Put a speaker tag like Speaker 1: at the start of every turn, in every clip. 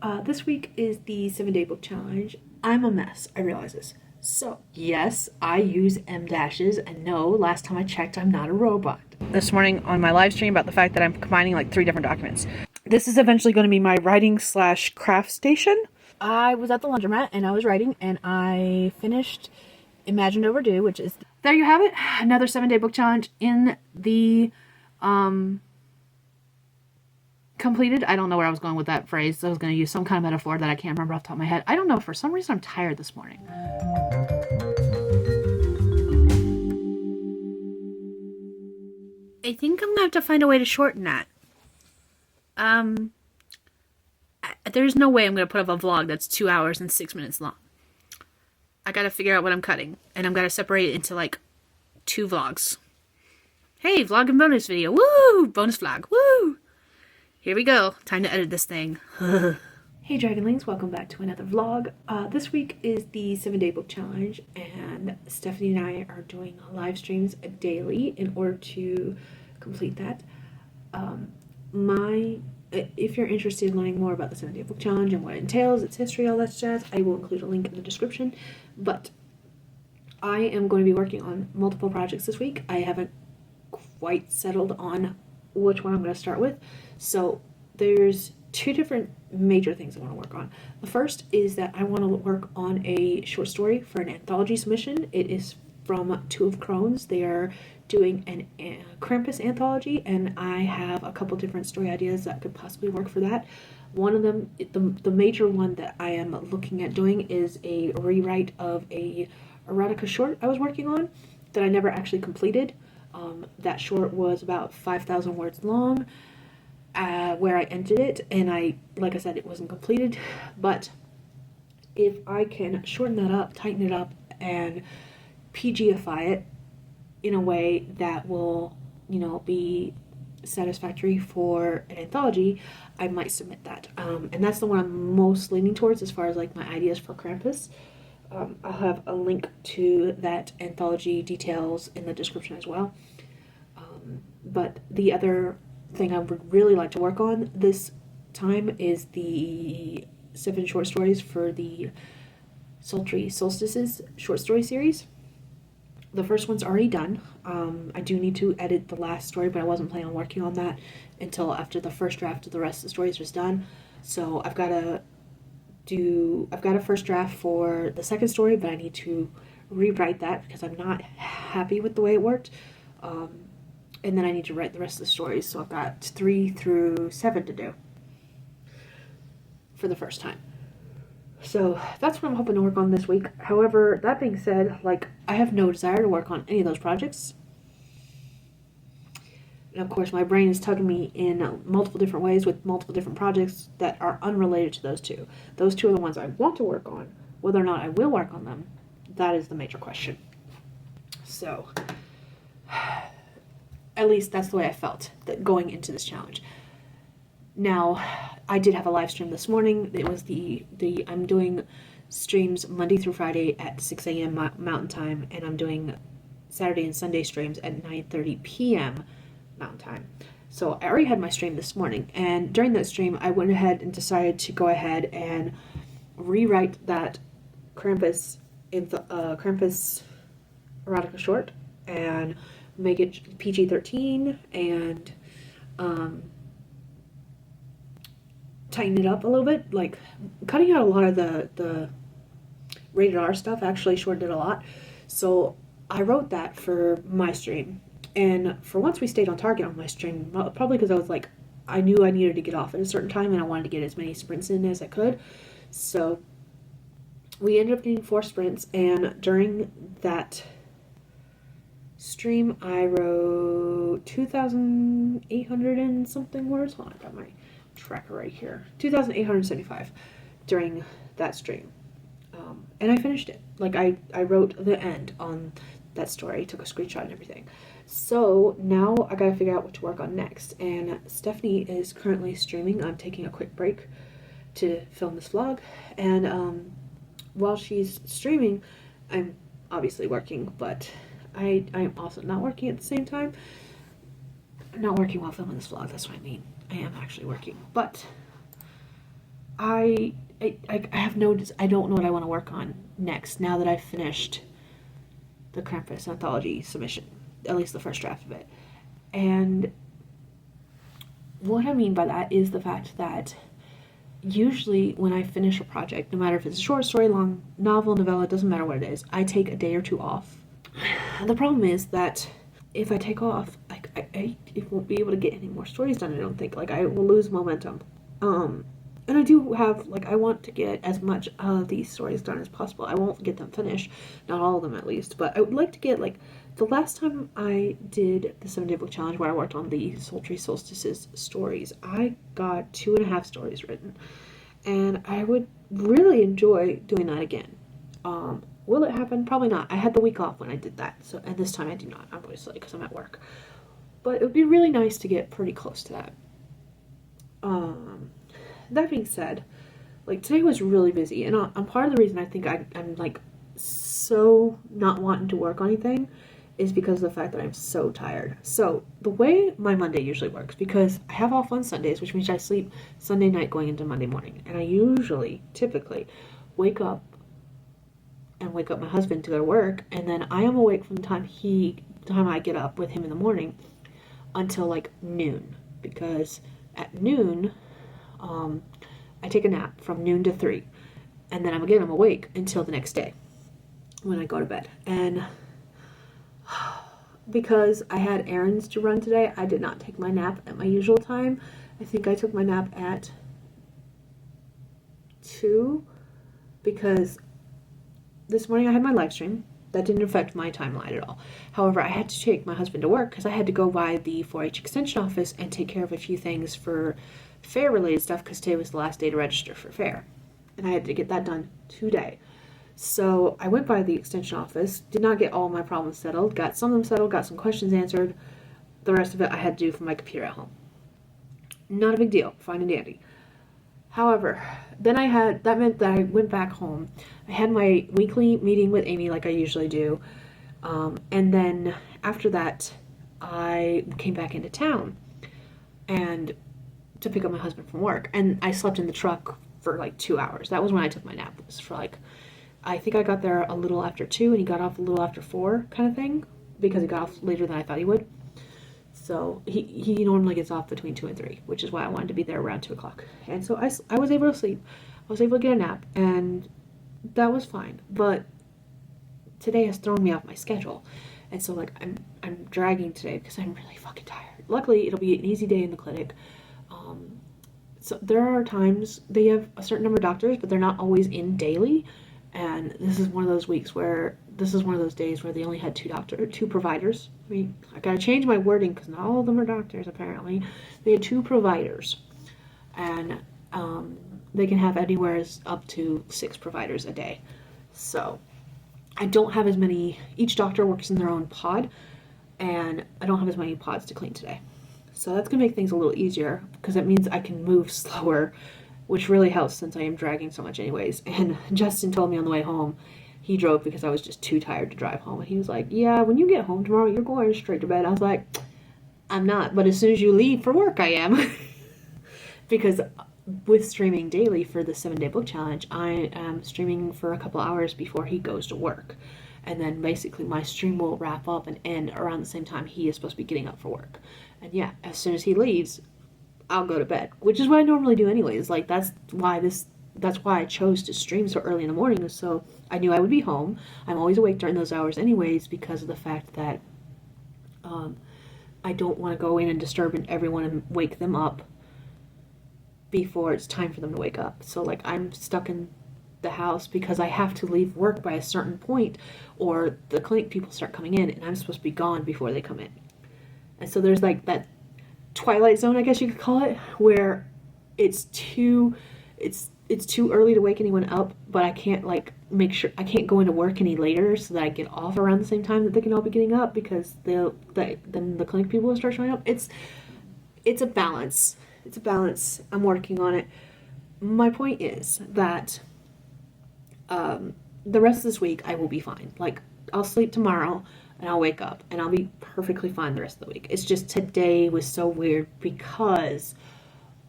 Speaker 1: This week is the 7-day book challenge. I'm a mess, I realize this. So, yes, I use M dashes, and no, last time I checked, I'm not a robot. This morning on my live stream about the fact that I'm combining like 3 different documents. This is eventually going to be my writing / craft station. I was at the laundromat and I was writing, and I finished Imagined Overdue, which is, there you have it, another 7-day book challenge in the, completed. I don't know where I was going with that phrase. I was going to use some kind of metaphor that I can't remember off the top of my head. I don't know. For some reason, I'm tired this morning. I think I'm going to have to find a way to shorten that. There's no way I'm going to put up a vlog that's 2 hours and 6 minutes long. I got to figure out what I'm cutting, and I'm going to separate it into like 2 vlogs. Hey, vlog and bonus video. Woo! Bonus vlog. Woo! Here we go. Time to edit this thing. Hey Dragonlings, welcome back to another vlog. This week is the 7-day book challenge, and Stephanie and I are doing live streams daily in order to complete that. If you're interested in learning more about the 7-day book challenge and what it entails, its history, all that jazz, I will include a link in the description. But I am going to be working on multiple projects this week. I haven't quite settled on which one I'm going to start with. So there's 2 different major things I want to work on. The first is that I want to work on a short story for an anthology submission. It is from 2 of Crohn's. They are doing a Krampus anthology, and I have a couple different story ideas that could possibly work for that. One of them, the major one that I am looking at doing, is a rewrite of a erotica short I was working on that I never actually completed. That short was about 5,000 words long, where I ended it, and like I said, it wasn't completed. But if I can shorten that up, tighten it up, and PGify it in a way that will, be satisfactory for an anthology, I might submit that. And that's the one I'm most leaning towards as far as like my ideas for Krampus. I'll have a link to that anthology details in the description as well. But the other thing I would really like to work on this time is the 7 short stories for the Sultry Solstices short story series. The first one's already done. I do need to edit the last story, but I wasn't planning on working on that until after the first draft of the rest of the stories was done. So I've got a first draft for the second story, but I need to rewrite that because I'm not happy with the way it worked. And then I need to write the rest of the stories, so I've got 3 through 7 to do for the first time. So that's what I'm hoping to work on this week. However, that being said, I have no desire to work on any of those projects. And of course, my brain is tugging me in multiple different ways with multiple different projects that are unrelated to those 2. Those 2 are the ones I want to work on. Whether or not I will work on them, that is the major question. So, at least that's the way I felt going into this challenge. Now, I did have a live stream this morning. It was I'm doing streams Monday through Friday at 6 a.m. Mountain Time, and I'm doing Saturday and Sunday streams at 9:30 p.m. Mountain Time. So I already had my stream this morning, and during that stream, I went ahead and decided to go ahead and rewrite that Krampus erotica short and make it PG-13 and tighten it up a little bit. Like, cutting out a lot of the rated R stuff actually shortened it a lot. So I wrote that for my stream, and for once we stayed on target on my stream, probably because I was like, I knew I needed to get off at a certain time and I wanted to get as many sprints in as I could. So we ended up getting 4 sprints, and during that stream I wrote 2,800 and something words. Hold on, I got my tracker right here. 2,875 during that stream. And I finished it. I wrote the end on that story, took a screenshot and everything. So now I gotta figure out what to work on next. And Stephanie is currently streaming. I'm taking a quick break to film this vlog. And while she's streaming, I'm obviously working, but I'm also not working at the same time. I'm not working while filming this vlog, that's what I mean. I am actually working, but I have no, I don't know what I want to work on next now that I've finished the Krampus anthology submission, at least the first draft of it. And what I mean by that is the fact that usually when I finish a project, no matter if it's a short story, long novel, novella, it doesn't matter what it is, I take a day or two off. The problem is that if I take off, like I won't be able to get any more stories done. I don't think. Like, I will lose momentum. And I do have, like, I want to get as much of these stories done as possible. I won't get them finished, not all of them at least, but I would like to get, like, the last time I did the 7-Day Book Challenge where I worked on the Sultry Solstices stories, I got 2.5 stories written, and I would really enjoy doing that again. Will it happen? Probably not. I had the week off when I did that, so, and this time I do not, obviously, because I'm at work. But it would be really nice to get pretty close to that. That being said, like, today was really busy, and part of the reason I think I'm like so not wanting to work on anything is because of the fact that I'm so tired. So the way my Monday usually works, because I have off on Sundays, which means I sleep Sunday night going into Monday morning, and I usually, typically, wake up my husband to go to work, and then I am awake from the time I get up with him in the morning until like noon, because at noon I take a nap from noon to 3, and then I'm awake until the next day when I go to bed. And because I had errands to run today, I did not take my nap at my usual time. I think I took my nap at 2, because this morning I had my live stream. That didn't affect my timeline at all. However, I had to take my husband to work because I had to go by the 4-H extension office and take care of a few things for fair related stuff, because today was the last day to register for fair, and I had to get that done today. So I went by the extension office, did not get all my problems settled, got some of them settled, got some questions answered. The rest of it I had to do from my computer at home. Not a big deal, fine and dandy. However, then that meant that I went back home. I had my weekly meeting with Amy like I usually do, and then after that I came back into town and to pick up my husband from work, and I slept in the truck for like 2 hours. That was when I took my nap. It was for like, I think I got there a little after 2 and he got off a little after 4 kind of thing, because he got off later than I thought he would. So he normally gets off between 2 and 3, which is why I wanted to be there around 2 o'clock. And so I was able to sleep. I was able to get a nap, and that was fine. But today has thrown me off my schedule. And so, like, I'm dragging today because I'm really fucking tired. Luckily, it'll be an easy day in the clinic. So there are times they have a certain number of doctors, but they're not always in daily. And this is one of those days where they only had 2 providers. I mean, I gotta change my wording because not all of them are doctors, apparently. They had 2 providers. And they can have anywhere up to 6 providers a day. So I don't have as many. Each doctor works in their own pod, and I don't have as many pods to clean today. So that's going to make things a little easier, because it means I can move slower, which really helps since I am dragging so much anyways. And Justin told me on the way home, he drove because I was just too tired to drive home. And he was like, yeah, when you get home tomorrow, you're going straight to bed. I was like, I'm not, but as soon as you leave for work, I am. Because with streaming daily for the 7-Day Book Challenge, I am streaming for a couple hours before he goes to work. And then basically my stream will wrap up and end around the same time he is supposed to be getting up for work. And yeah, as soon as he leaves, I'll go to bed, which is what I normally do anyways. Like, that's why I chose to stream so early in the morning, so I knew I would be home. I'm always awake during those hours anyways, because of the fact that I don't want to go in and disturb everyone and wake them up before it's time for them to wake up. So, like, I'm stuck in the house because I have to leave work by a certain point, or the clinic people start coming in, and I'm supposed to be gone before they come in. And so there's like that twilight zone, I guess you could call it, where it's too early to wake anyone up, but I can't make sure I can't go into work any later so that I get off around the same time that they can all be getting up, because then the clinic people will start showing up. It's a balance. It's a balance. I'm working on it. My point is that the rest of this week I will be fine. Like, I'll sleep tomorrow and I'll wake up and I'll be perfectly fine the rest of the week. It's just today was so weird because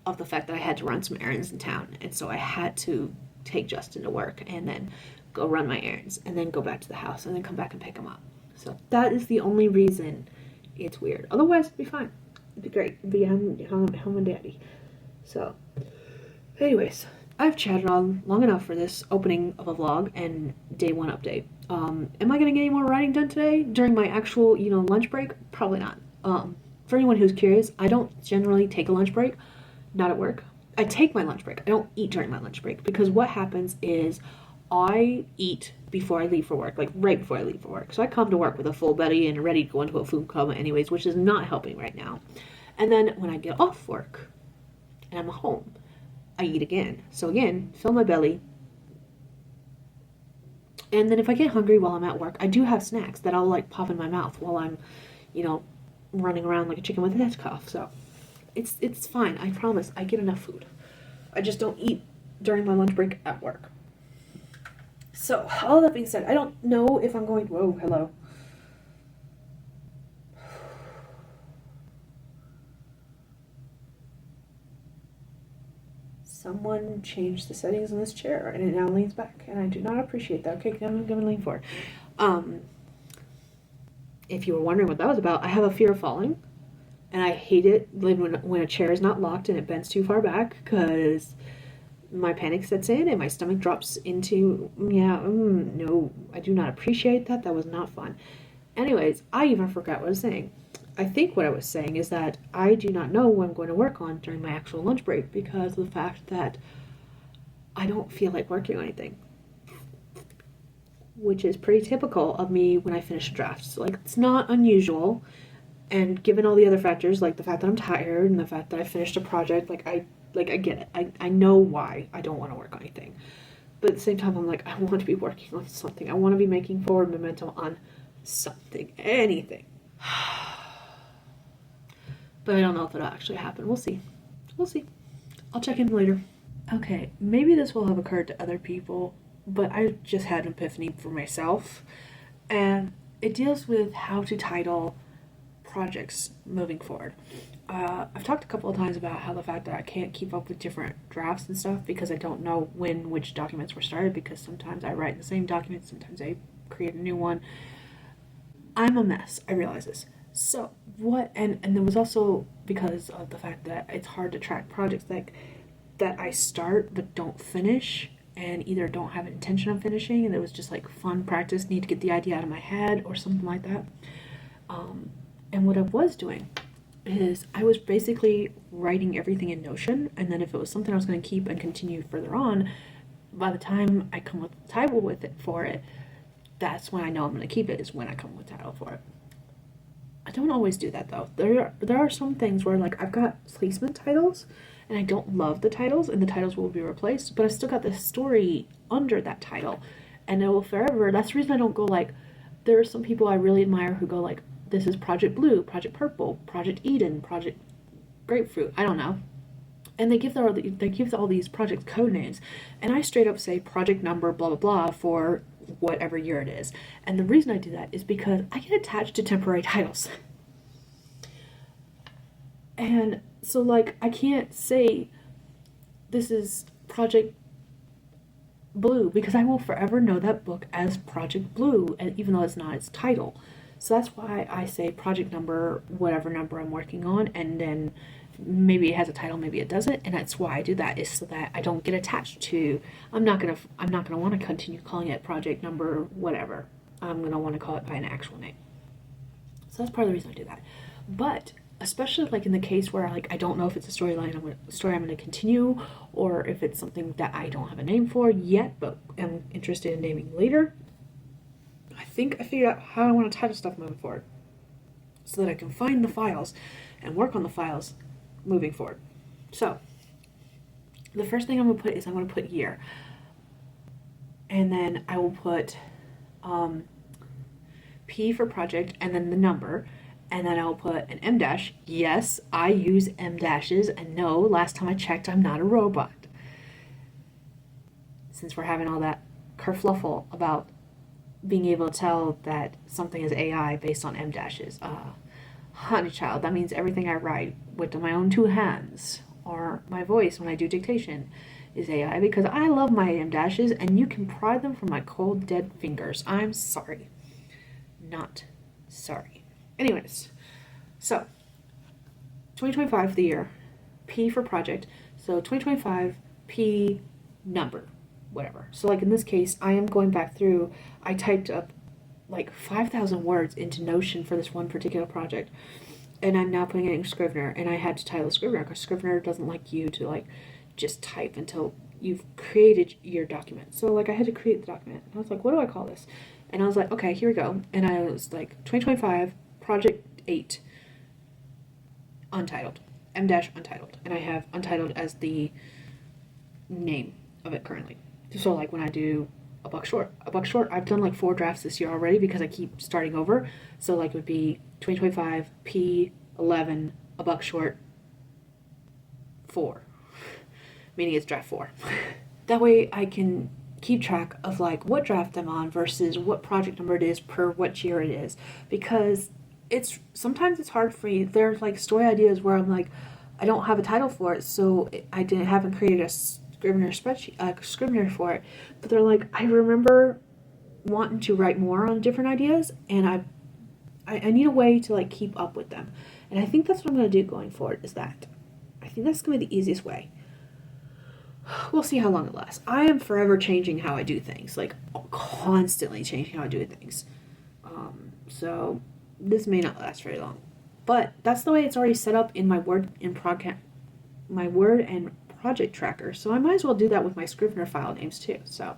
Speaker 1: of the fact that I had to run some errands in town. And so I had to take Justin to work and then go run my errands and then go back to the house and then come back and pick him up. So that is the only reason it's weird. Otherwise, it'd be fine. It'd be great. It'd be home and daddy. So, anyways, I've chatted on long enough for this opening of a vlog and day one update. Am I going to get any more writing done today during my actual, lunch break? Probably not. For anyone who's curious, I don't generally take a lunch break, not at work. I take my lunch break. I don't eat during my lunch break because what happens is I eat before I leave for work, like right before I leave for work. So I come to work with a full belly and ready to go into a food coma anyways, which is not helping right now. And then when I get off work and I'm home, I eat again. So again, fill my belly. And then if I get hungry while I'm at work, I do have snacks that I'll like pop in my mouth while I'm, running around like a chicken with a head cough. So it's fine. I promise. I get enough food. I just don't eat during my lunch break at work. So, all that being said, I don't know if I'm going to... Whoa, hello. Someone changed the settings in this chair, and it now leans back, and I do not appreciate that. Okay, I'm going to lean forward. If you were wondering what that was about, I have a fear of falling, and I hate it when a chair is not locked and it bends too far back, because my panic sets in and my stomach drops into, no, I do not appreciate that. That was not fun. Anyways, I even forgot what I was saying. I think what I was saying is that I do not know what I'm going to work on during my actual lunch break because of the fact that I don't feel like working on anything, which is pretty typical of me when I finish a draft. So, it's not unusual, and given all the other factors, like the fact that I'm tired and the fact that I finished a project, I get it. I know why I don't want to work on anything. But at the same time, I'm like, I want to be working on something. I want to be making forward momentum on something. Anything. But I don't know if it'll actually happen. We'll see. We'll see. I'll check in later. Okay, maybe this will have occurred to other people, but I just had an epiphany for myself. And it deals with how to title projects moving forward. I've talked a couple of times about how the fact that I can't keep up with different drafts and stuff because I don't know when which documents were started, because sometimes I write the same document, sometimes I create a new one. I'm a mess. I realize this. So what, and there was also because of the fact that it's hard to track projects that I start but don't finish and either don't have an intention of finishing, and it was just like fun practice, need to get the idea out of my head or something like that. And what I was doing is I was basically writing everything in Notion, and then if it was something I was going to keep and continue further on, by the time I come with the title with it for it, that's when I know I'm going to keep it, is when I come with the title for it. I don't always do that though. There are some things where I've got placement titles and I don't love the titles and the titles will be replaced, but I still got the story under that title, and it will forever. That's the reason I don't go there are some people I really admire who go this is Project Blue, Project Purple, Project Eden, Project Grapefruit, I don't know. And they give all these project code names, and I straight up say project number blah blah blah for whatever year it is. And the reason I do that is because I get attached to temporary titles. And so I can't say this is Project Blue because I will forever know that book as Project Blue, and even though it's not its title. So that's why I say project number, whatever number I'm working on, and then maybe it has a title, maybe it doesn't, and that's why I do that, is so that I don't get attached to, I'm not gonna want to continue calling it project number whatever. I'm gonna want to call it by an actual name. So that's part of the reason I do that. But especially in the case where I don't know if it's a story I'm going to continue, or if it's something that I don't have a name for yet, but am interested in naming later. I think I figured out how I want to title stuff moving forward, so that I can find the files and work on the files moving forward. So the first thing I'm going to put is I'm going to put year, and then I will put P for project, and then the number, and then I'll put an M dash. Yes, I use M dashes, and no, last time I checked, I'm not a robot. Since we're having all that kerfluffle about being able to tell that something is AI based on M dashes. Honey child, that means everything I write with my own two hands or my voice when I do dictation is AI, because I love my em dashes and you can pry them from my cold dead fingers. I'm sorry. Not sorry. Anyways, so 2025 for the year, P for project. So 2025 P number, whatever. So like in this case, I am going back through, I typed up like 5,000 words into Notion for this one particular project, and I'm now putting it in Scrivener, and I had to title Scrivener because Scrivener doesn't like you to like just type until you've created your document. So like I had to create the document, and I was like, what do I call this? And I was like, okay, here we go. And I was like, 2025 project 8 untitled, M-untitled, and I have untitled as the name of it currently. So like when I do a buck short, I've done like 4 drafts this year already because I keep starting over. So like it would be 2025 P11 a buck short 4, meaning it's draft 4. That way I can keep track of like what draft I'm on versus what project number it is per what year it is, because sometimes it's hard for me. There's like story ideas where I'm like, I don't have a title for it, so I haven't created a Scrivener spreadsheet, Scrivener for it. But they're like, I remember wanting to write more on different ideas, and I need a way to like keep up with them. And I think that's what I'm going to do going forward. Is that I think that's going to be the easiest way. We'll see how long it lasts. I am forever changing how I do things, like constantly changing how I do things. So this may not last very long, but that's the way it's already set up in my Word and project tracker. So I might as well do that with my Scrivener file names too. So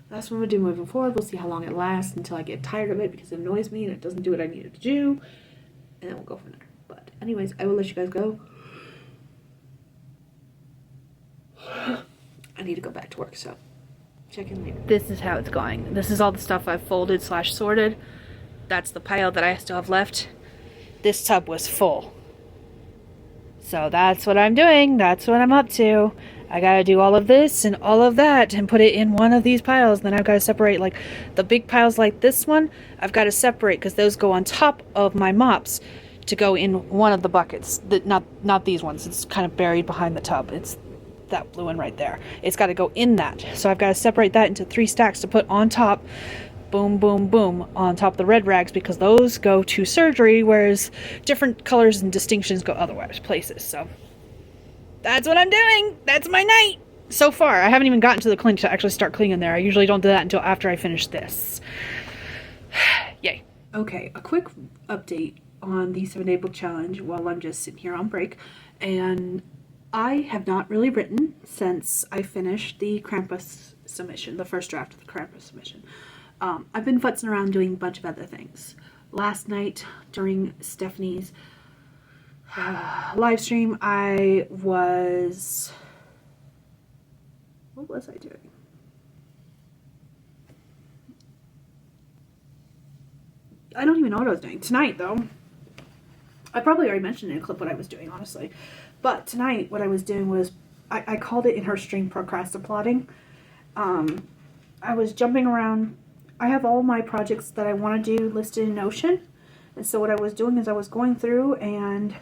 Speaker 1: that's what I'm gonna do moving forward. We'll see how long it lasts until I get tired of it because it annoys me and it doesn't do what I need it to do, and then we'll go from there. But anyways, I will let you guys go. I need to go back to work, so check in later. This is how it's going. This is all the stuff I've folded / sorted. That's the pile that I still have left. This tub was full. So that's what I'm doing. That's what I'm up to. I gotta do all of this and all of that and put it in one of these piles. Then I've got to separate, like the big piles like this one, I've got to separate because those go on top of my mops to go in one of the buckets. Not these ones. It's kind of buried behind the tub. It's that blue one right there. It's got to go in that. So I've got to separate that into 3 stacks to put on top. Boom, boom, boom, on top of the red rags, because those go to surgery, whereas different colors and distinctions go otherwise places. So that's what I'm doing. That's my night so far. I haven't even gotten to the clinic to actually start cleaning there. I usually don't do that until after I finish this. Yay. Okay, a quick update on the 7-day book challenge while I'm just sitting here on break. And I have not really written since I finished the Krampus submission, the first draft of the Krampus submission. I've been futzing around doing a bunch of other things. Last night during Stephanie's live stream, what was I doing? I don't even know what I was doing. Tonight, though, I probably already mentioned in a clip what I was doing, honestly. But tonight, what I was doing was, I called it in her stream procrastinating. I was jumping around. I have all my projects that I want to do listed in Notion. And so what I was doing is I was going through and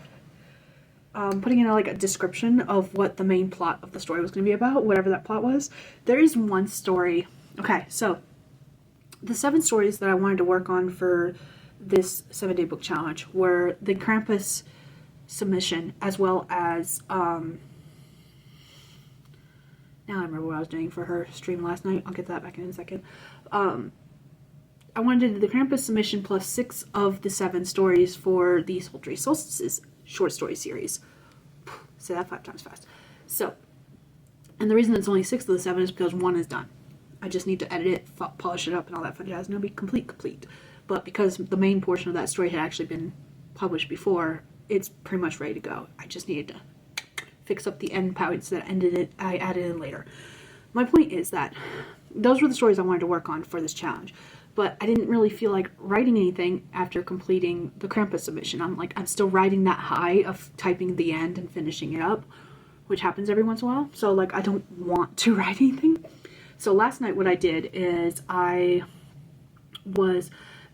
Speaker 1: putting in like a description of what the main plot of the story was going to be about, whatever that plot was. There is one story. Okay, so the 7 stories that I wanted to work on for this 7-day book challenge were the Krampus submission, as well as now I remember what I was doing for her stream last night. I'll get that back in a second. I wanted to do the Krampus submission plus 6 of the 7 stories for the Sultry Solstices short story series. Say that 5 times fast. So, and the reason it's only 6 of the 7 is because 1 is done. I just need to edit it, polish it up, and all that fun jazz, and it'll be complete. But because the main portion of that story had actually been published before, it's pretty much ready to go. I just needed to fix up the end pouts that I added in later. My point is that those were the stories I wanted to work on for this challenge, but I didn't really feel like writing anything after completing the Krampus submission. I'm still riding that high of typing the end and finishing it up, which happens every once in a while. So like I don't want to write anything. So last night what I did is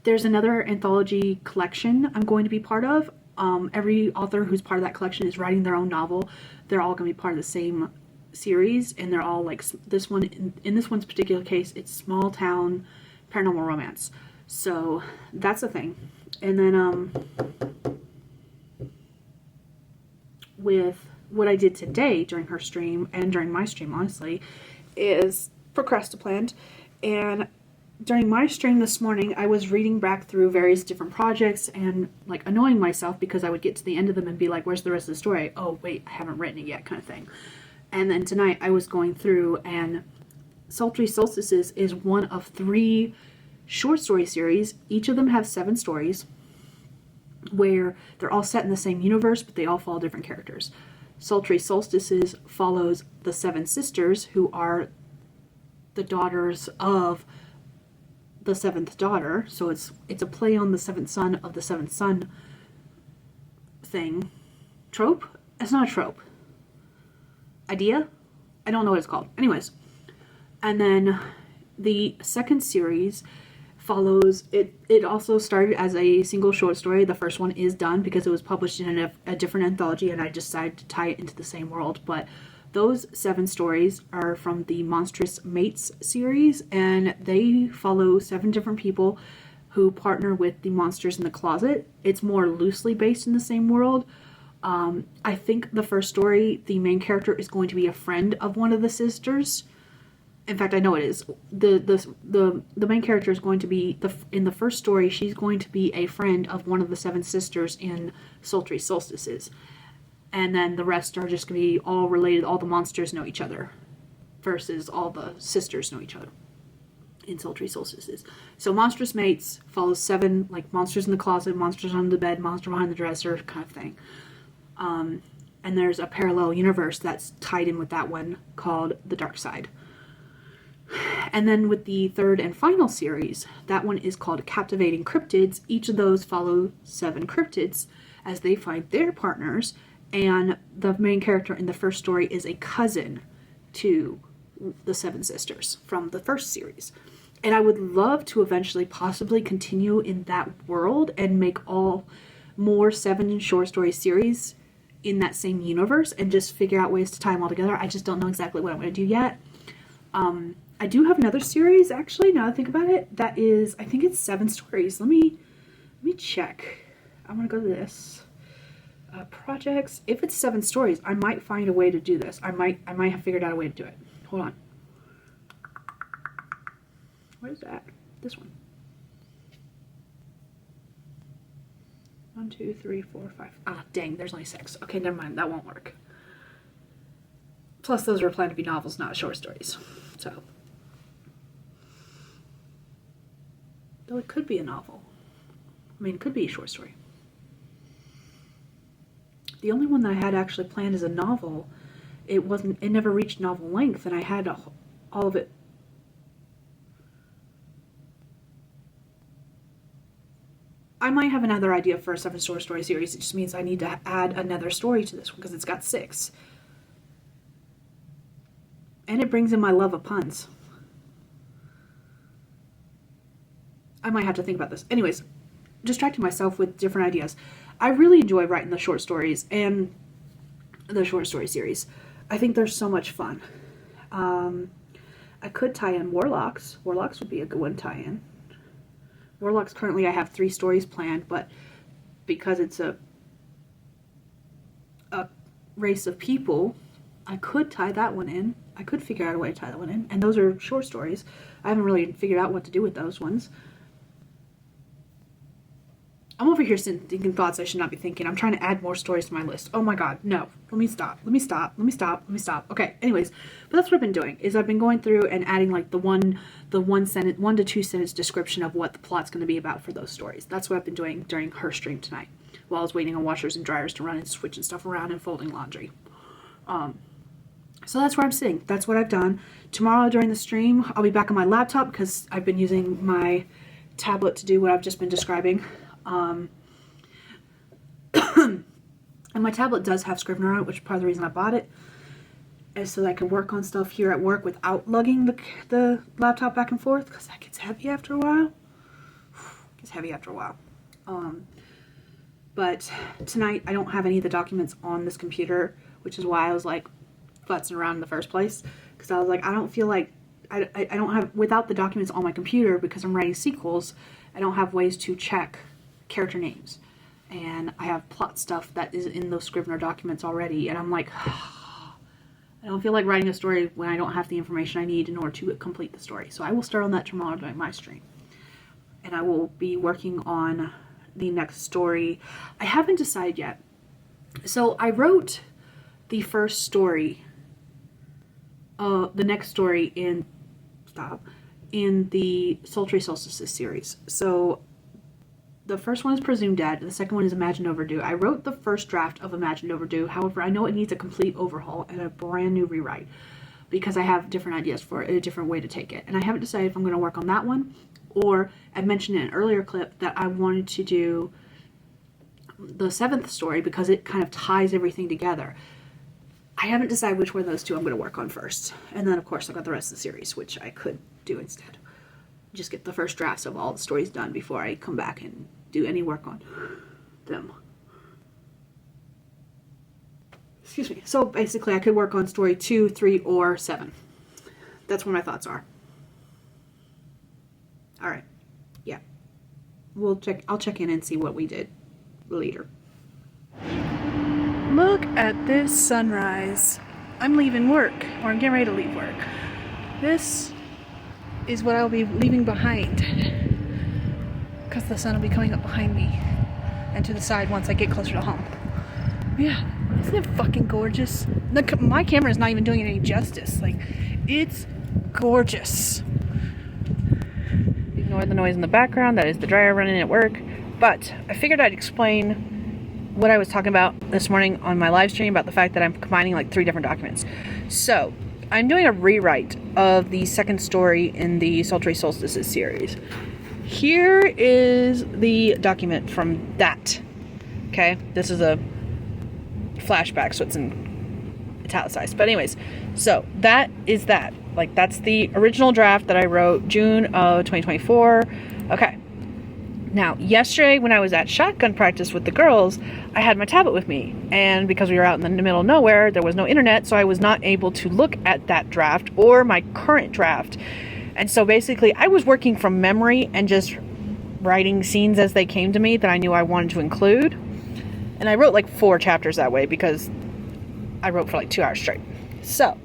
Speaker 1: there's another anthology collection I'm going to be part of. Every author who's part of that collection is writing their own novel. They're all going to be part of the same series, and they're all like this one. In this one's particular case, it's small town paranormal romance. So that's the thing. And then with what I did today during her stream and during my stream, honestly, is procrastinate. And during my stream this morning, I was reading back through various different projects and like annoying myself because I would get to the end of them and be like, where's the rest of the story? Oh, wait, I haven't written it yet, kind of thing. And then tonight I was going through, and Sultry Solstices is one of 3 short story series. Each of them have 7 stories where they're all set in the same universe, but they all follow different characters. Sultry Solstices follows the 7 sisters who are the daughters of the 7th daughter. So it's a play on the 7th son of the 7th son thing. Trope? It's not a trope. Idea? I don't know what it's called. Anyways. And then the second series follows, it also started as a single short story. The first one is done because it was published in a different anthology, and I decided to tie it into the same world. But those 7 stories are from the Monstrous Mates series, and they follow 7 different people who partner with the monsters in the closet. It's more loosely based in the same world. I think the first story, the main character is going to be a friend of one of the sisters. In fact, I know it is. The main character is going to be, in the first story, she's going to be a friend of one of the 7 sisters in Sultry Solstices. And then the rest are just going to be all related. All the monsters know each other versus all the sisters know each other in Sultry Solstices. So Monstrous Mates follows 7, like monsters in the closet, monsters under the bed, monster behind the dresser kind of thing. And there's a parallel universe that's tied in with that one called The Dark Side. And then with the third and final series, that one is called Captivating Cryptids. Each of those follow 7 cryptids as they find their partners. And the main character in the first story is a cousin to the 7 sisters from the first series. And I would love to eventually possibly continue in that world and make all more 7 short story series in that same universe and just figure out ways to tie them all together. I just don't know exactly what I'm going to do yet. I do have another series, actually, now that I think about it, that is, I think it's 7 stories. Let me check. I'm going to go to this. Projects. If it's 7 stories, I might find a way to do this. I might have figured out a way to do it. Hold on. What is that? This one. 1, 2, 3, 4, 5. Ah, dang, there's only 6. Okay, never mind. That won't work. Plus, those were planned to be novels, not short stories. So. Though it could be a novel. I mean, it could be a short story. The only one that I had actually planned as a novel, it never reached novel length, and I had all of it. I might have another idea for a 7 short story series. It just means I need to add another story to this one because it's got 6. And it brings in my love of puns. I might have to think about this. Anyways, distracting myself with different ideas. I really enjoy writing the short stories and the short story series. I think they're so much fun. I could tie in Warlocks. Warlocks would be a good one to tie in. Warlocks, currently I have 3 stories planned, but because it's a race of people, I could tie that one in. I could figure out a way to tie that one in. And those are short stories. I haven't really figured out what to do with those ones. I'm over here thinking thoughts I should not be thinking. I'm trying to add more stories to my list. Oh my god, no. Let me stop. Okay, anyways, but that's what I've been doing, is I've been going through and adding like the 1 to 2 sentence description of what the plot's going to be about for those stories. That's what I've been doing during her stream tonight, while I was waiting on washers and dryers to run and switching stuff around and folding laundry. So that's where I'm sitting. That's what I've done. Tomorrow during the stream, I'll be back on my laptop because I've been using my tablet to do what I've just been describing. And my tablet does have Scrivener on it, which is part of the reason I bought it, is so that I can work on stuff here at work without lugging the laptop back and forth, because that gets heavy after a while. It gets heavy after a while.
Speaker 2: But tonight, I don't have any of the documents on this computer, which is why I was like futzing around in the first place. Because I was like, I don't feel like, I don't have, without the documents on my computer, because I'm writing sequels, I don't have ways to check character names. And I have plot stuff that is in those Scrivener documents already. And I'm like, I don't feel like writing a story when I don't have the information I need in order to complete the story. So I will start on that tomorrow during my stream. And I will be working on the next story. I haven't decided yet. So I wrote the first story, the next story in the Sultry Solstices series. So the first one is Presumed Dead, the second one is Imagined Overdue. I wrote the first draft of Imagined Overdue, however, I know it needs a complete overhaul and a brand new rewrite because I have different ideas for it, a different way to take it. And I haven't decided if I'm going to work on that one, or I mentioned in an earlier clip that I wanted to do the 7th story because it kind of ties everything together. I haven't decided which one of those two I'm going to work on first. And then, of course, I've got the rest of the series, which I could do instead. Just get the first drafts of all the stories done before I come back and do any work on them. Excuse me. So basically I could work on story 2, 3, or 7. That's where my thoughts are. Alright. Yeah. I'll check in and see what we did later. Look at this sunrise. I'm leaving work, or I'm getting ready to leave work. This is what I'll be leaving behind, because the sun will be coming up behind me and to the side once I get closer to home. Yeah, isn't it fucking gorgeous? My camera is not even doing it any justice. Like, it's gorgeous. Ignore the noise in the background. That is the dryer running at work. But I figured I'd explain what I was talking about this morning on my live stream about the fact that I'm combining like 3 different documents. So I'm doing a rewrite of the second story in the Sultry Solstices series. Here is the document from that. Okay, this is a flashback, so it's in italicized. But anyways, so that is that. Like, that's the original draft that I wrote June of 2024. Okay. Now, yesterday when I was at shotgun practice with the girls, I had my tablet with me. And because we were out in the middle of nowhere, there was no internet, so I was not able to look at that draft or my current draft. And so basically, I was working from memory and just writing scenes as they came to me that I knew I wanted to include. And I wrote like 4 chapters that way because I wrote for like 2 hours straight. So,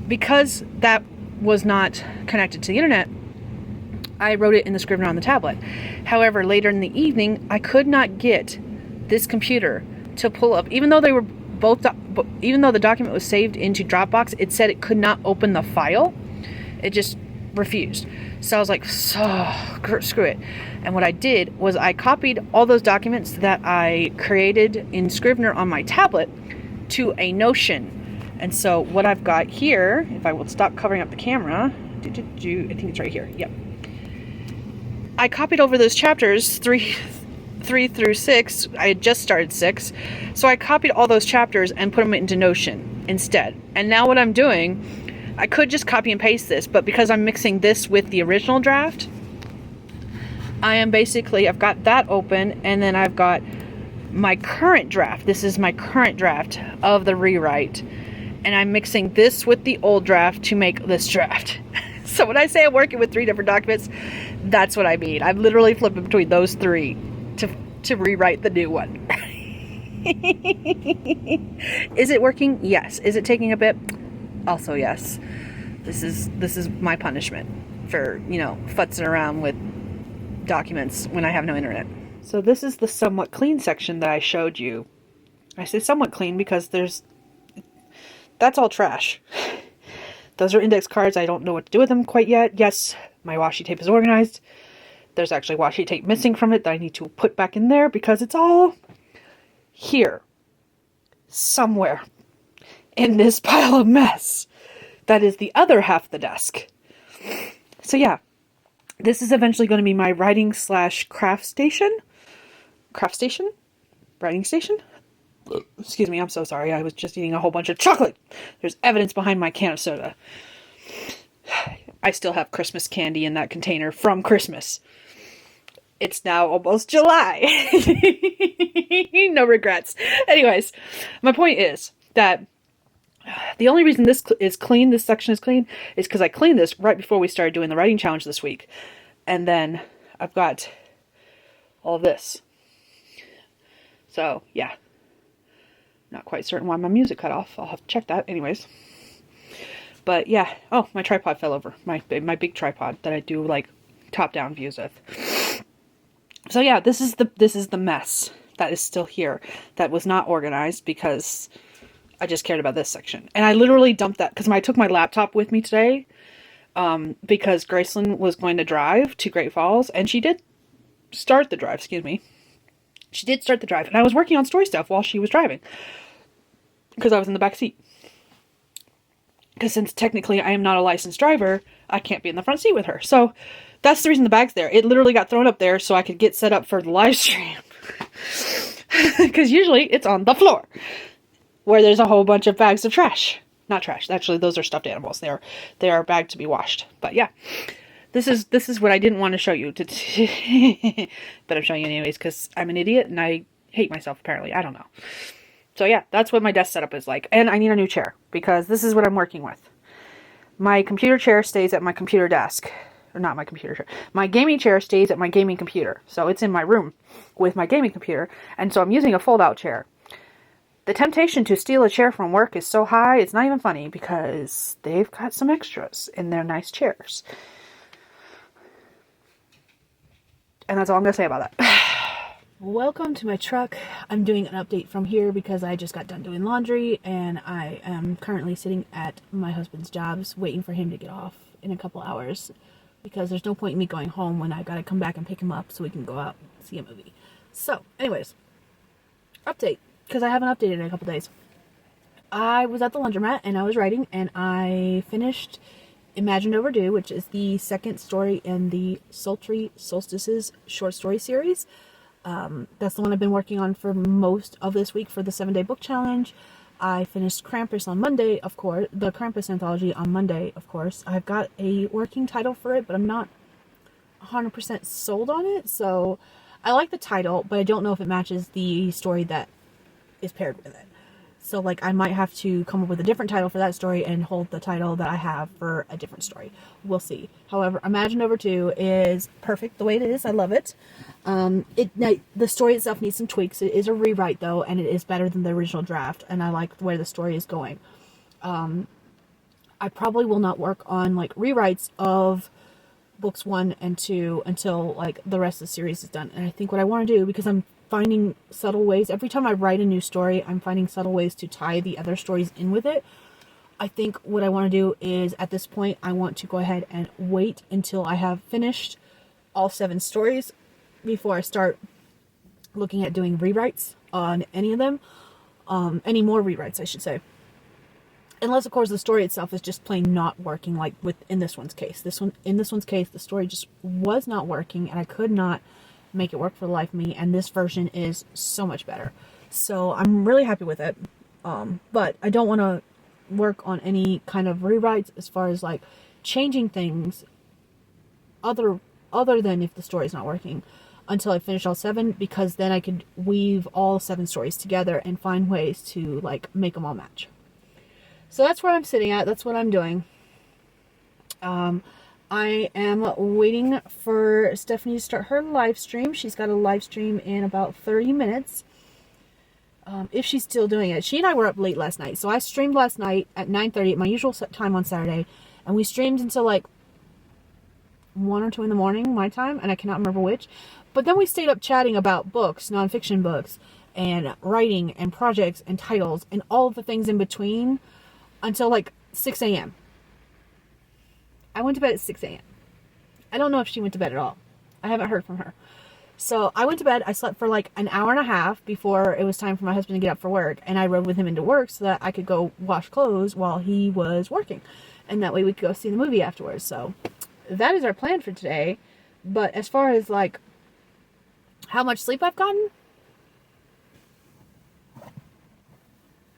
Speaker 2: because that was not connected to the internet, I wrote it in the Scrivener on the tablet. However, later in the evening, I could not get this computer to pull up, even though they were both, even though the document was saved into Dropbox, it said it could not open the file. It just refused. So I was like, screw it. And what I did was I copied all those documents that I created in Scrivener on my tablet to a Notion. And so what I've got here, if I will stop covering up the camera, I think it's right here. Yep. I copied over those chapters, 3 through 6. I had just started 6. So I copied all those chapters and put them into Notion instead. And now what I'm doing, I could just copy and paste this, but because I'm mixing this with the original draft, I've got that open, and then I've got my current draft. This is my current draft of the rewrite. And I'm mixing this with the old draft to make this draft. So when I say I'm working with 3 different documents, that's what I mean. I'm literally flipping between those 3 to rewrite the new one. Is it working? Yes. Is it taking a bit? Also yes. This is my punishment for, futzing around with documents when I have no internet. So this is the somewhat clean section that I showed you. I say somewhat clean because that's all trash. Those are index cards. I don't know what to do with them quite yet. Yes, my washi tape is organized. There's actually washi tape missing from it that I need to put back in there because it's all here. Somewhere. In this pile of mess. That is the other half of the desk. So yeah. This is eventually going to be my writing / craft station. Craft station? Writing station? Excuse me, I'm so sorry. I was just eating a whole bunch of chocolate. There's evidence behind my can of soda. I still have Christmas candy in that container from Christmas. It's now almost July. No regrets. Anyways, my point is that the only reason this is clean, this section is clean, is because I cleaned this right before we started doing the writing challenge this week. And then I've got all of this. So, yeah. Not quite certain why my music cut off. I'll have to check that. Anyways. But, yeah. Oh, my tripod fell over. My big tripod that I do, like, top-down views with. So, yeah, this is the mess that is still here. That was not organized because I just cared about this section. And I literally dumped that because I took my laptop with me today because Graceland was going to drive to Great Falls, and she did start the drive, She did start the drive, and I was working on story stuff while she was driving because I was in the back seat. Because since technically I am not a licensed driver, I can't be in the front seat with her. So that's the reason the bag's there. It literally got thrown up there so I could get set up for the live stream. Because usually it's on the floor where there's a whole bunch of bags of trash. Not trash. Actually, those are stuffed animals. They are bagged to be washed. But yeah, this is what I didn't want to show you. But I'm showing you anyways because I'm an idiot and I hate myself apparently. I don't know. So yeah, that's what my desk setup is like. And I need a new chair because this is what I'm working with. My computer chair stays at my computer desk. Or not my computer chair. My gaming chair stays at my gaming computer. So it's in my room with my gaming computer. And so I'm using a fold-out chair. The temptation to steal a chair from work is so high, it's not even funny because they've got some extras in their nice chairs. And that's all I'm going to say about that. Welcome to my truck. I'm doing an update from here because I just got done doing laundry and I am currently sitting at my husband's jobs waiting for him to get off in a couple hours because there's no point in me going home when I got to come back and pick him up so we can go out and see a movie. So, anyways, update. Because I haven't updated in a couple days. I was at the laundromat and I was writing and I finished Imagined Overdue, which is the second story in the Sultry Solstices short story series. That's the one I've been working on for most of this week for the 7-day book challenge. I finished Krampus on Monday, of course. The Krampus anthology on Monday, of course. I've got a working title for it, but I'm not 100% sold on it. So I like the title, but I don't know if it matches the story that is paired with it. So like I might have to come up with a different title for that story and hold the title that I have for a different story. We'll see. However, Imagined Overdue is perfect the way it is. I love it. The story itself needs some tweaks. It is a rewrite though, and it is better than the original draft, and I like where the story is going. I probably will not work on like rewrites of books 1 and 2 until like the rest of the series is done. And I think what I want to do, because I'm finding subtle ways, every time I write a new story, I'm finding subtle ways to tie the other stories in with it. I think what I want to do is, at this point, I want to go ahead and wait until I have finished all 7 stories before I start looking at doing rewrites on any of them. Any more rewrites, I should say. Unless, of course, the story itself is just plain not working, like in this one's case. In this one's case, the story just was not working, and I could not make it work for the life of me, and this version is so much better. So I'm really happy with it. But I don't want to work on any kind of rewrites as far as like changing things other than if the story's not working until I finish all 7, because then I could weave all 7 stories together and find ways to like make them all match. So that's where I'm sitting at. That's what I'm doing. I am waiting for Stephanie to start her live stream. She's got a live stream in about 30 minutes. If she's still doing it. She and I were up late last night. So I streamed last night at 9:30 at my usual time on Saturday. And we streamed until like 1 or 2 in the morning, my time. And I cannot remember which. But then we stayed up chatting about books, nonfiction books, and writing, and projects, and titles, and all of the things in between until like 6 a.m. I went to bed at 6 a.m. I don't know if she went to bed at all. I haven't heard from her. So I went to bed. I slept for like an hour and a half before it was time for my husband to get up for work. And I rode with him into work so that I could go wash clothes while he was working. And that way we could go see the movie afterwards. So that is our plan for today. But as far as like how much sleep I've gotten,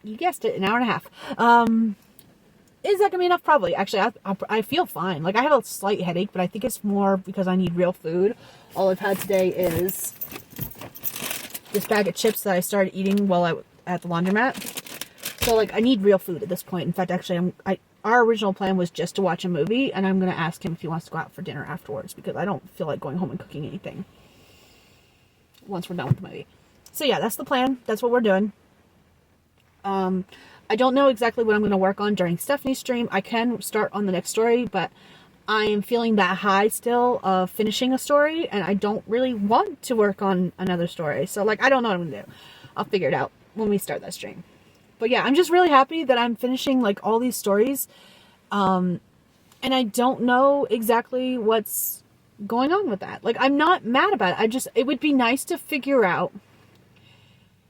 Speaker 2: you guessed it, an hour and a half. Is that gonna be enough? Probably. Actually, I feel fine. Like, I have a slight headache, but I think it's more because I need real food. All I've had today is this bag of chips that I started eating while I was at the laundromat. So, like, I need real food at this point. In fact, actually, our original plan was just to watch a movie, and I'm going to ask him if he wants to go out for dinner afterwards, because I don't feel like going home and cooking anything once we're done with the movie. So, yeah, that's the plan. That's what we're doing. I don't know exactly what I'm going to work on during Stephanie's stream. I can start on the next story, but I am feeling that high still of finishing a story, and I don't really want to work on another story. So, like, I don't know what I'm going to do. I'll figure it out when we start that stream. But yeah, I'm just really happy that I'm finishing, like, all these stories. And I don't know exactly what's going on with that. Like, I'm not mad about it. It would be nice to figure out.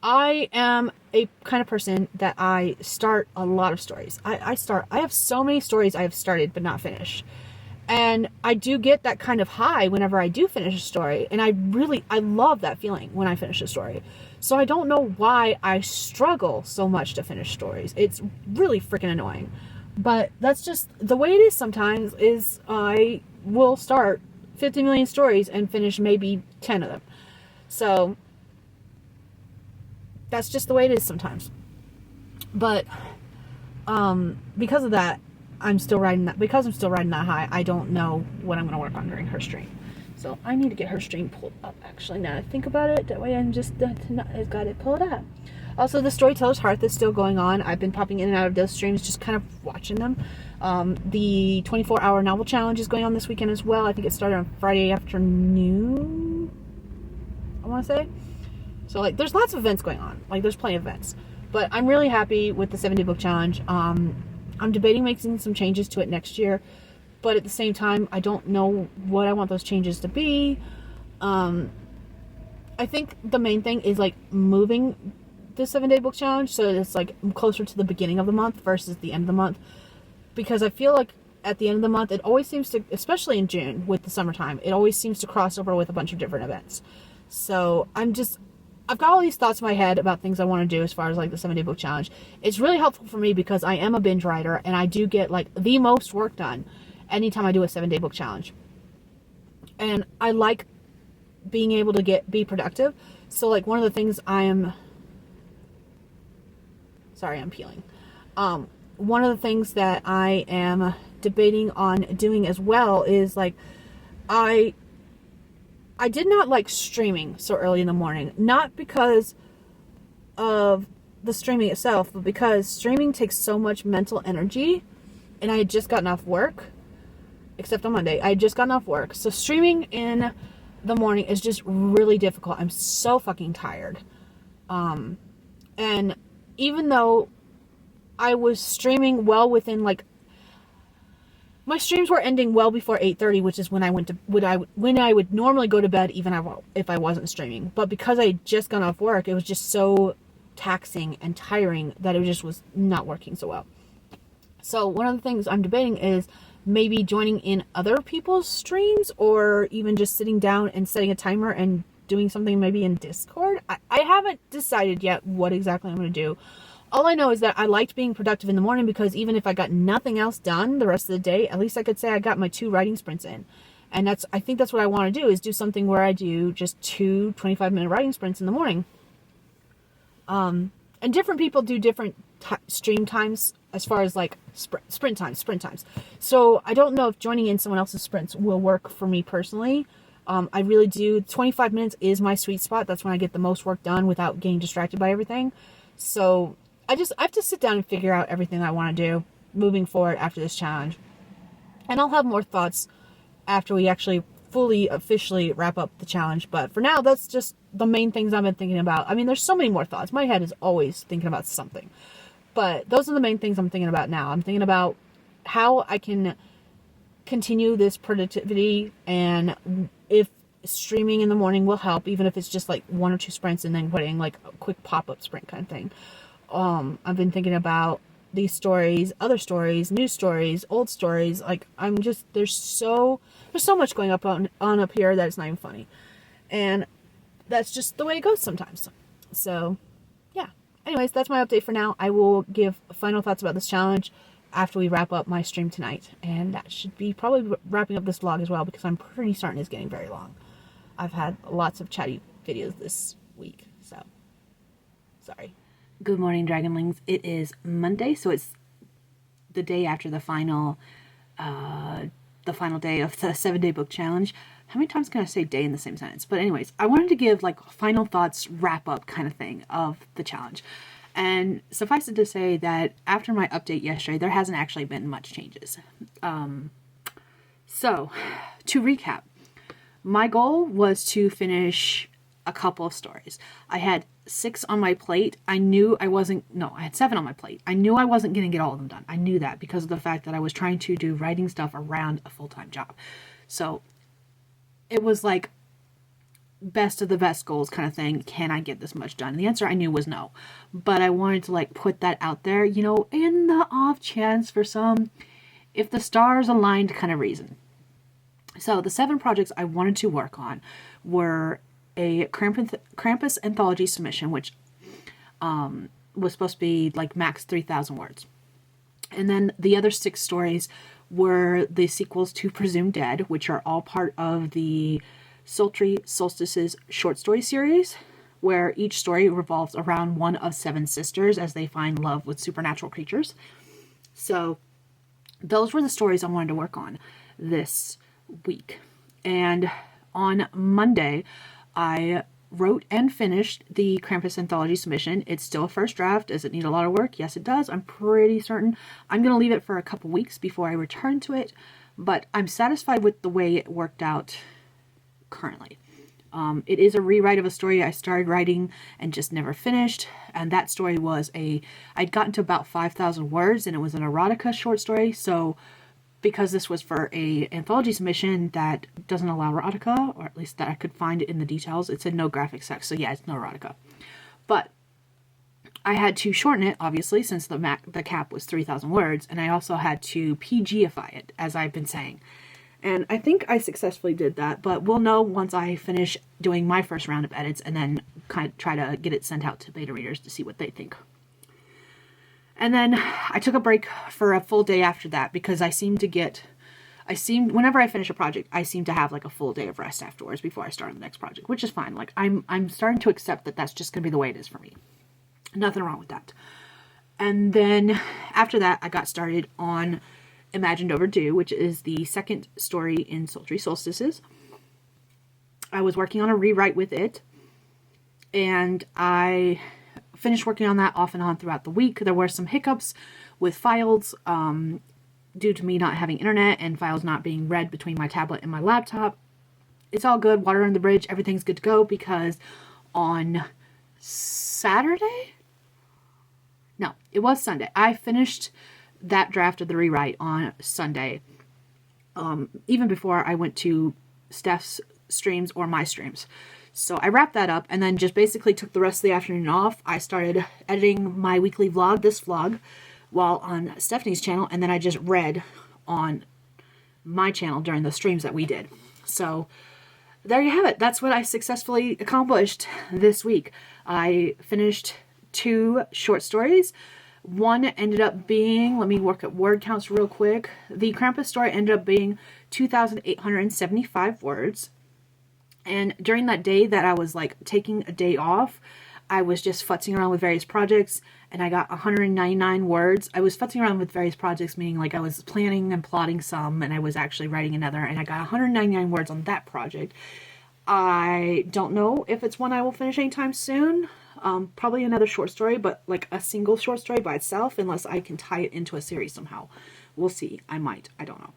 Speaker 2: I am a kind of person that I start a lot of stories. I have so many stories I have started but not finished. And I do get that kind of high whenever I do finish a story. And I love that feeling when I finish a story. So I don't know why I struggle so much to finish stories. It's really freaking annoying. But that's just the way it is sometimes. Is I will start 50 million stories and finish maybe 10 of them. So that's just the way it is sometimes. But because of that, I'm still riding that high. I don't know what I'm going to work on during her stream. So I need to get her stream pulled up, actually, now that I think about it. That way I'm just I've got it pulled up. Also, the Storyteller's Hearth is still going on. I've been popping in and out of those streams, just kind of watching them. The 24-hour novel challenge is going on this weekend as well. I think it started on Friday afternoon, I want to say. So, like, there's lots of events going on. Like, there's plenty of events. But I'm really happy with the 7-day book challenge. I'm debating making some changes to it next year. But at the same time, I don't know what I want those changes to be. I think the main thing is, like, moving the 7-day book challenge so it's, like, closer to the beginning of the month versus the end of the month. Because I feel like at the end of the month, it always seems to, especially in June with the summertime, it always seems to cross over with a bunch of different events. So I've got all these thoughts in my head about things I want to do as far as, like, the 7-day book challenge. It's really helpful for me because I am a binge writer and I do get, like, the most work done anytime I do a 7-day book challenge. And I like being able to be productive. So, like, one of the things I'm peeling. One of the things that I am debating on doing as well is, like, I did not like streaming so early in the morning. Not because of the streaming itself, but because streaming takes so much mental energy, and I had just gotten off work. Except on Monday, I had just gotten off work. So streaming in the morning is just really difficult. I'm so fucking tired. And even though I was streaming well within, like, my streams were ending well before 8:30, which is when I would normally go to bed, even if I wasn't streaming. But because I had just gone off work, it was just so taxing and tiring that it just was not working so well. So one of the things I'm debating is maybe joining in other people's streams, or even just sitting down and setting a timer and doing something maybe in Discord. I haven't decided yet what exactly I'm going to do. All I know is that I liked being productive in the morning because even if I got nothing else done the rest of the day, at least I could say I got my 2 writing sprints in. And I think that's what I want to do, is do something where I do just 2 25-minute writing sprints in the morning. And different people do different stream times as far as, like, sprint times. So I don't know if joining in someone else's sprints will work for me personally. I really do. 25 minutes is my sweet spot. That's when I get the most work done without getting distracted by everything. So I have to sit down and figure out everything I want to do moving forward after this challenge. And I'll have more thoughts after we actually fully, officially wrap up the challenge. But for now, that's just the main things I've been thinking about. I mean, there's so many more thoughts. My head is always thinking about something. But those are the main things I'm thinking about now. I'm thinking about how I can continue this productivity, and if streaming in the morning will help, even if it's just like 1 or 2 sprints and then putting like a quick pop-up sprint kind of thing. I've been thinking about these stories, other stories, new stories, old stories. Like, there's so much going on up here that it's not even funny. And that's just the way it goes sometimes. So, yeah. Anyways, that's my update for now. I will give final thoughts about this challenge after we wrap up my stream tonight. And that should be probably wrapping up this vlog as well, because I'm pretty certain it's getting very long. I've had lots of chatty videos this week, so sorry. Good morning, Dragonlings. It is Monday, so it's the day after the final day of the 7-day book challenge. How many times can I say day in the same sentence? But anyways, I wanted to give like final thoughts wrap up kind of thing of the challenge. And suffice it to say that after my update yesterday, there hasn't actually been much changes. So to recap, my goal was to finish a couple of stories. I had 6 on my plate. I had 7 on my plate. I knew I wasn't going to get all of them done. I knew that because of the fact that I was trying to do writing stuff around a full-time job. So it was like best of the best goals kind of thing. Can I get this much done? And the answer I knew was no. But I wanted to like put that out there, you know, in the off chance for some, if the stars aligned kind of reason. So the 7 projects I wanted to work on were a Krampus anthology submission, which was supposed to be like max 3,000 words. And then the other 6 stories were the sequels to Presumed Dead, which are all part of the Sultry Solstices short story series, where each story revolves around one of 7 sisters as they find love with supernatural creatures. So those were the stories I wanted to work on this week. And on Monday, I wrote and finished the Krampus anthology submission. It's still a first draft. Does it need a lot of work? Yes, it does. I'm pretty certain. I'm going to leave it for a couple weeks before I return to it, but I'm satisfied with the way it worked out currently. It is a rewrite of a story I started writing and just never finished, and that story was I'd gotten to about 5,000 words, and it was an erotica short story. So because this was for a anthology submission that doesn't allow erotica, or at least that I could find it in the details, it said no graphic sex, so yeah, it's no erotica. But I had to shorten it, obviously, since the cap was 3,000 words, and I also had to PG-ify it, as I've been saying. And I think I successfully did that, but we'll know once I finish doing my first round of edits and then kind of try to get it sent out to beta readers to see what they think. And then I took a break for a full day after that because whenever I finish a project, I seem to have like a full day of rest afterwards before I start on the next project, which is fine. Like I'm starting to accept that that's just going to be the way it is for me. Nothing wrong with that. And then after that, I got started on Imagined Overdue, which is the second story in Sultry Solstices. I was working on a rewrite with it, and I finished working on that off and on throughout the week. There were some hiccups with files due to me not having internet and files not being read between my tablet and my laptop. It's all good. Water under the bridge. Everything's good to go because on Saturday? No, it was Sunday. I finished that draft of the rewrite on Sunday, even before I went to Steph's streams or my streams. So I wrapped that up and then just basically took the rest of the afternoon off. I started editing my weekly vlog, this vlog, while on Stephanie's channel, and then I just read on my channel during the streams that we did. So there you have it. That's what I successfully accomplished this week. I finished 2 short stories. One ended up being, let me work at word counts real quick. The Krampus story ended up being 2,875 words. And during that day that I was like taking a day off, I was just futzing around with various projects and I got 199 words. I was futzing around with various projects, meaning like I was planning and plotting some and I was actually writing another, and I got 199 words on that project. I don't know if it's one I will finish anytime soon. Probably another short story, but like a single short story by itself, unless I can tie it into a series somehow. We'll see. I might. I don't know.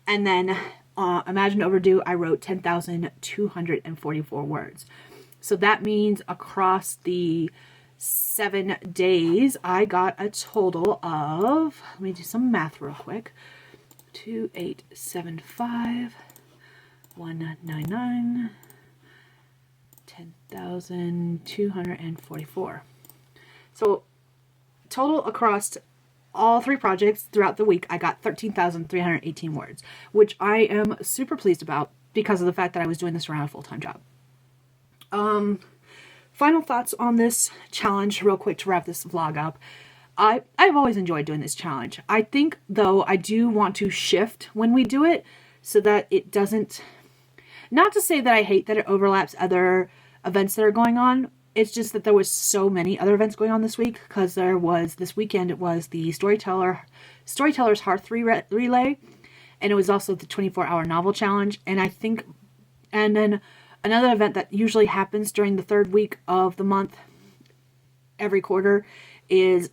Speaker 2: And then Imagined Overdue, I wrote 10,244 words. So that means across the 7 days, I got a total of, let me do some math real quick, 2,875, 199, 10,244. So total across all 3 projects throughout the week, I got 13,318 words, which I am super pleased about because of the fact that I was doing this around a full-time job. Final thoughts on this challenge real quick to wrap this vlog up. I've always enjoyed doing this challenge. I think, though, I do want to shift when we do it so that it doesn't, not to say that I hate that it overlaps other events that are going on. It's just that there was so many other events going on this week, because this weekend, it was the Storyteller's Hearth Relay, and it was also the 24-hour novel challenge. And then another event that usually happens during the third week of the month every quarter is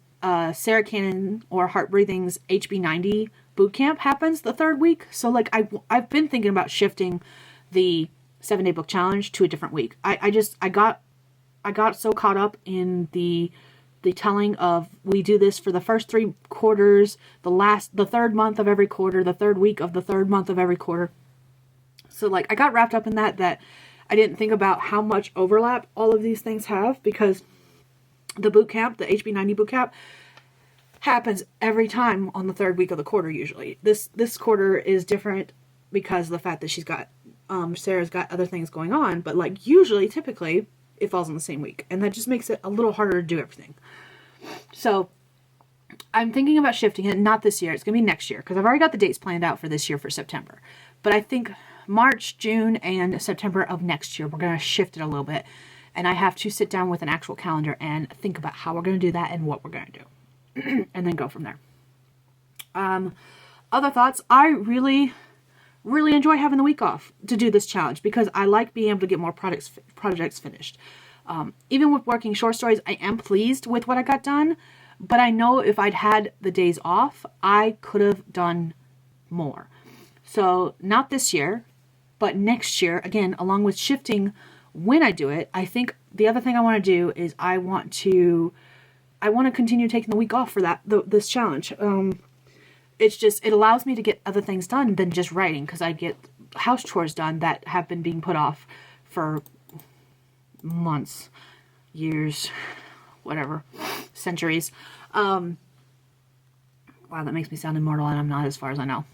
Speaker 2: Sarah Cannon or Heart Breathing's HB90 boot camp happens the third week. So like I've been thinking about shifting the 7-day book challenge to a different week. I got so caught up in the telling of, we do this for the first 3 quarters, the third month of every quarter, the third week of the third month of every quarter. So like I got wrapped up in that I didn't think about how much overlap all of these things have, because the boot camp, the HB90 boot camp, happens every time on the third week of the quarter usually. This quarter is different because of the fact that Sarah's got other things going on, but like usually, typically, it falls on the same week, and that just makes it a little harder to do everything. So I'm thinking about shifting it, not this year, it's going to be next year, because I've already got the dates planned out for this year for September. But I think March, June, and September of next year, we're going to shift it a little bit. And I have to sit down with an actual calendar and think about how we're going to do that and what we're going to do. And then go from there. Other thoughts. I really enjoy having the week off to do this challenge, because I like being able to get more projects finished. Even with working short stories, I am pleased with what I got done. But I know if I'd had the days off, I could have done more. So not this year, but next year, again, along with shifting when I do it, I think the other thing I want to do is I want to continue taking the week off for this challenge. It allows me to get other things done than just writing, because I get house chores done that have been being put off for months, years, whatever, centuries. Wow, that makes me sound immortal, and I'm not, as far as I know.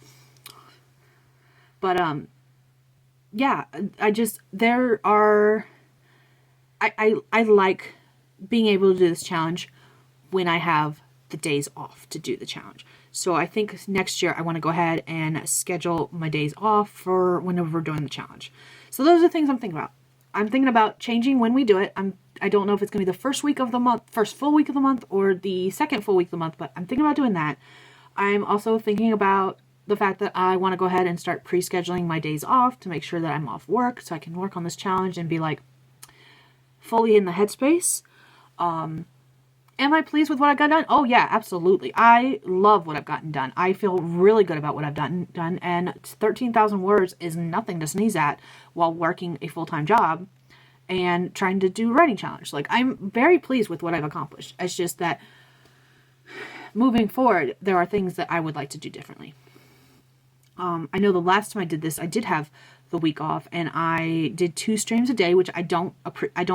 Speaker 2: But yeah, I like being able to do this challenge when I have the days off to do the challenge. So I think next year I want to go ahead and schedule my days off for whenever we're doing the challenge. So those are things I'm thinking about. I'm thinking about changing when we do it. I don't know if it's going to be the first week of the month, first full week of the month, or the second full week of the month, but I'm thinking about doing that. I'm also thinking about the fact that I want to go ahead and start pre-scheduling my days off to make sure that I'm off work so I can work on this challenge and be like fully in the headspace. Am I pleased with what I got done? Oh yeah, absolutely. I love what I've gotten done. I feel really good about what I've done, and 13,000 words is nothing to sneeze at while working a full-time job and trying to do a writing challenge. Like, I'm very pleased with what I've accomplished. It's just that moving forward, there are things that I would like to do differently. I know the last time I did this, I did have the week off, and I did 2 streams a day, which I don't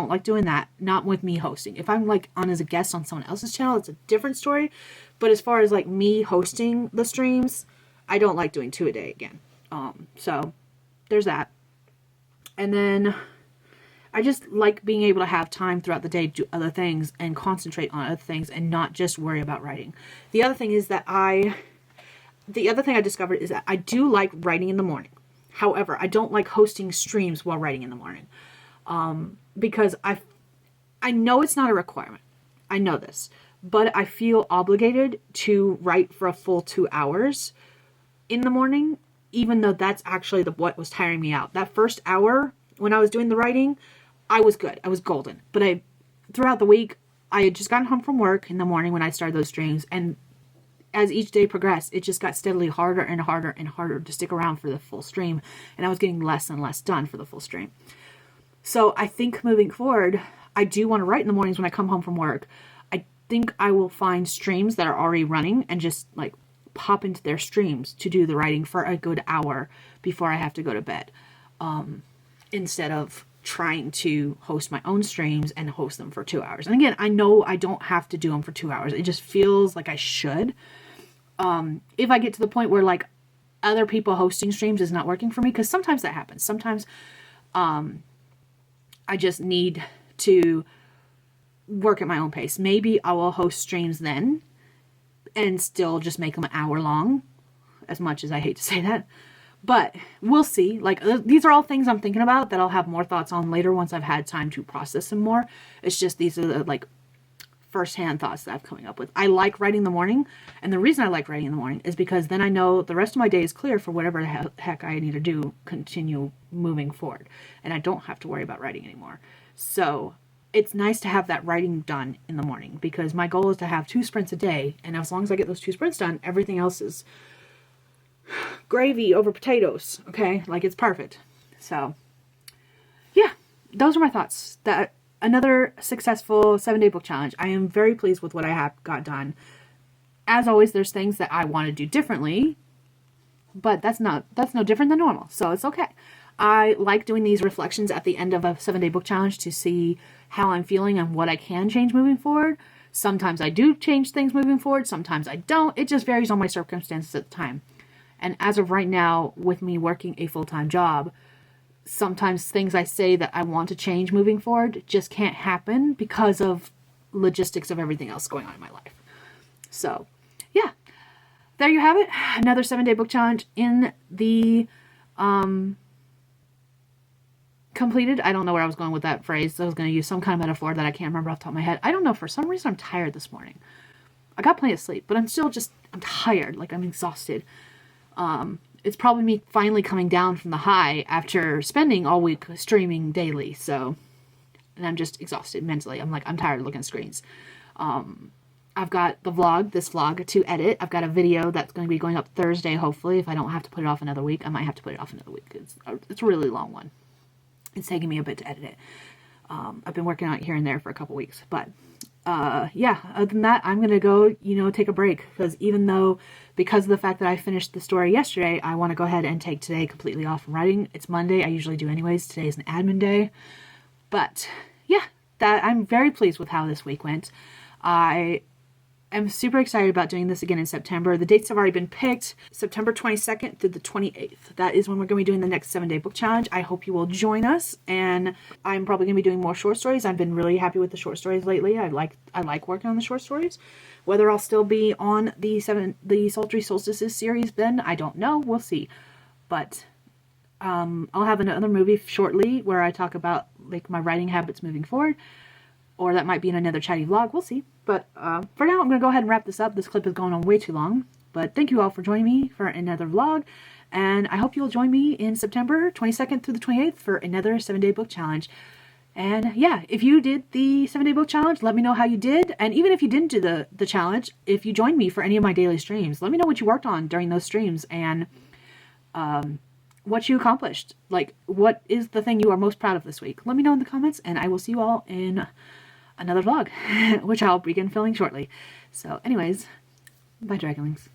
Speaker 2: like doing that. Not with me hosting. If I'm like on as a guest on someone else's channel, it's a different story. But as far as like me hosting the streams, I don't like doing 2 a day again. So there's that. And then I just like being able to have time throughout the day to do other things and concentrate on other things and not just worry about writing. The other thing I discovered is that I do like writing in the morning. However, I don't like hosting streams while writing in the morning. Because I know it's not a requirement. I know this. But I feel obligated to write for a full 2 hours in the morning, even though that's actually what was tiring me out. That first hour when I was doing the writing, I was good. I was golden. But throughout the week, I had just gotten home from work in the morning when I started those streams, and as each day progressed, it just got steadily harder and harder and harder to stick around for the full stream. And I was getting less and less done for the full stream. So I think moving forward, I do want to write in the mornings when I come home from work. I think I will find streams that are already running and just like pop into their streams to do the writing for a good hour before I have to go to bed. Instead of trying to host my own streams and host them for 2 hours. And again, I know I don't have to do them for 2 hours. It just feels like I should. If I get to the point where like other people hosting streams is not working for me, because sometimes that happens. Sometimes I just need to work at my own pace. Maybe I will host streams then and still just make them an hour long, as much as I hate to say that. But we'll see. Like, these are all things I'm thinking about that I'll have more thoughts on later once I've had time to process them more. It's just these are the, like, first-hand thoughts that I'm coming up with. I like writing in the morning, and the reason I like writing in the morning is because then I know the rest of my day is clear for whatever the heck I need to do, continue moving forward, and I don't have to worry about writing anymore. So it's nice to have that writing done in the morning, because my goal is to have 2 sprints a day, and as long as I get those 2 sprints done, everything else is gravy over potatoes, okay? Like, it's perfect. So yeah, those are my thoughts. That another successful 7-day book challenge. I am very pleased with what I have got done. As always, there's things that I want to do differently, but that's no different than normal, so it's okay. I like doing these reflections at the end of a 7-day book challenge to see how I'm feeling and what I can change moving forward. Sometimes I do change things moving forward, sometimes I don't. It just varies on my circumstances at the time. And as of right now, with me working a full-time job, sometimes things I say that I want to change moving forward just can't happen because of logistics of everything else going on in my life. So, yeah. There you have it. Another 7-day book challenge in the completed. I don't know where I was going with that phrase. I was going to use some kind of metaphor that I can't remember off the top of my head. I don't know. For some reason, I'm tired this morning. I got plenty of sleep, but I'm still just, I'm tired. Like, I'm exhausted. It's probably me finally coming down from the high after spending all week streaming daily. So, and I'm just exhausted mentally. I'm like, I'm tired of looking at screens. I've got this vlog to edit. I've got a video that's going to be going up Thursday, hopefully. If I don't have to put it off another week, I might have to put it off another week. It's a really long one. It's taking me a bit to edit it. I've been working on it here and there for a couple weeks, but yeah, other than that, I'm going to go, take a break, because of the fact that I finished the story yesterday, I want to go ahead and take today completely off from writing. It's Monday. I usually do anyways. Today is an admin day, but yeah, I'm very pleased with how this week went. I am super excited about doing this again in September. The dates have already been picked. September 22nd through the 28th. That is when we're going to be doing the next 7-day book challenge. I hope you will join us, and I'm probably going to be doing more short stories. I've been really happy with the short stories lately. I like working on the short stories. Whether I'll still be on the Sultry Solstices series then, I don't know. We'll see. But I'll have another movie shortly where I talk about like my writing habits moving forward. Or that might be in another chatty vlog. We'll see. But for now, I'm going to go ahead and wrap this up. This clip is going on way too long. But thank you all for joining me for another vlog. And I hope you'll join me in September 22nd through the 28th for another 7-day book challenge. And yeah, if you did the 7-day book challenge, let me know how you did. And even if you didn't do the challenge, if you joined me for any of my daily streams, let me know what you worked on during those streams and what you accomplished. Like, what is the thing you are most proud of this week? Let me know in the comments, and I will see you all in another vlog, which I'll begin filming shortly. So anyways, bye Dragonlings.